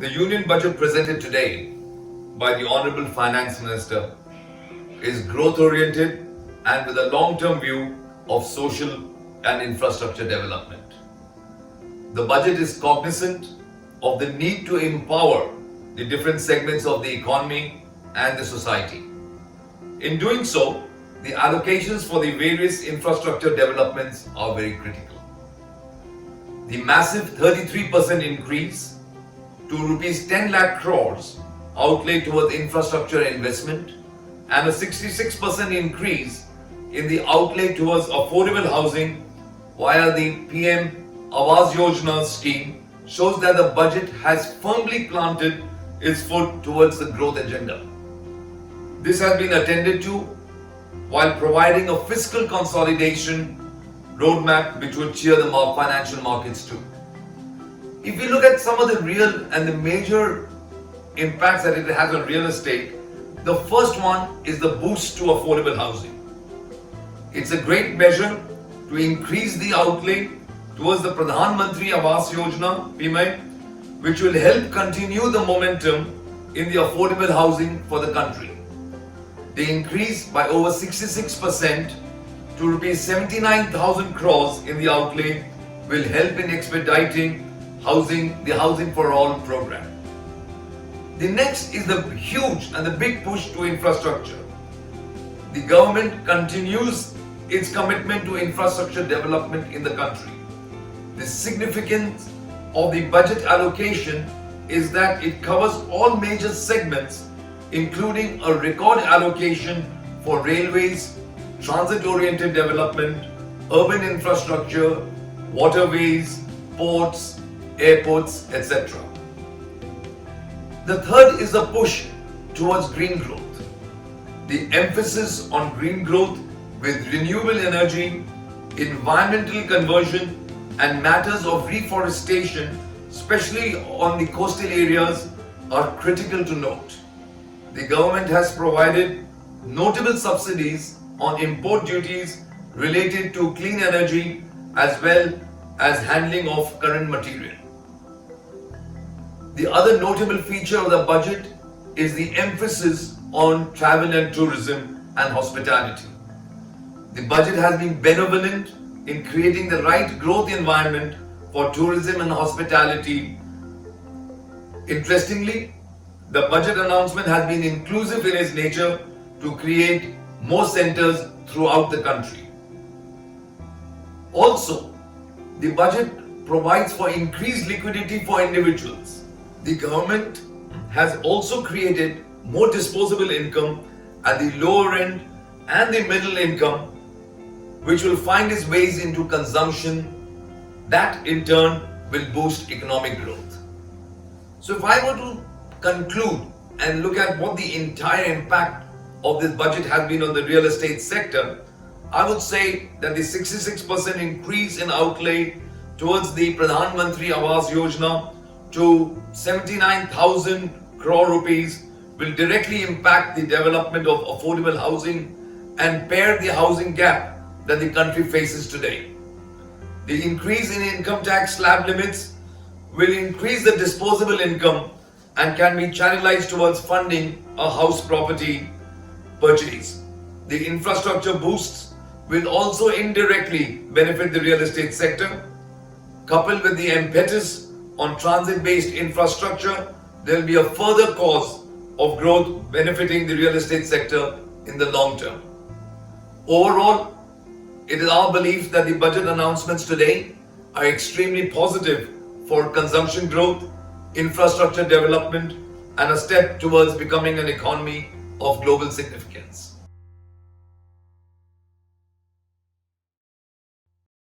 The Union Budget presented today by the Honorable Finance Minister is growth-oriented and with a long-term view of social and infrastructure development. The budget is cognizant of the need to empower the different segments of the economy and the society. In doing so, the allocations for the various infrastructure developments are very critical. The massive 33% increase to rupees 10 lakh crores outlay towards infrastructure investment and a 66% increase in the outlay towards affordable housing via the PM Awas Yojana scheme shows that the budget has firmly planted its foot towards the growth agenda. This has been attended to while providing a fiscal consolidation roadmap which will cheer the financial markets too. If we look at some of the real and the major impacts that it has on real estate, the first one is the boost to affordable housing. It's a great measure to increase the outlay towards the Pradhan Mantri Awas Yojana, PMAY, which will help continue the momentum in the affordable housing for the country. The increase by over 66% to rupees 79,000 crores in the outlay will help in expediting the Housing for All program. The next is the huge and the big push to infrastructure. The government continues its commitment to infrastructure development in the country. The significance of the budget allocation is that it covers all major segments, including a record allocation for railways, transit-oriented development, urban infrastructure, waterways, ports, airports, etc. The third is the push towards green growth. The emphasis on green growth with renewable energy, environmental conversion, and matters of reforestation, especially on the coastal areas, are critical to note. The government has provided notable subsidies on import duties related to clean energy as well as handling of current material. The other notable feature of the budget is the emphasis on travel and tourism and hospitality. The budget has been benevolent in creating the right growth environment for tourism and hospitality. Interestingly, the budget announcement has been inclusive in its nature to create more centers throughout the country. Also, the budget provides for increased liquidity for individuals. The government has also created more disposable income at the lower end and the middle income, which will find its ways into consumption. That in turn will boost economic growth. So if I were to conclude and look at what the entire impact of this budget has been on the real estate sector, I would say that the 66% increase in outlay towards the Pradhan Mantri Awas Yojana to 79,000 crore rupees will directly impact the development of affordable housing and pare the housing gap that the country faces today. The increase in income tax slab limits will increase the disposable income and can be channelized towards funding a house property purchase. The infrastructure boosts will also indirectly benefit the real estate sector. Coupled with the impetus on transit-based infrastructure, there will be a further cause of growth benefiting the real estate sector in the long term. Overall, it is our belief that the budget announcements today are extremely positive for consumption growth, infrastructure development, and a step towards becoming an economy of global significance.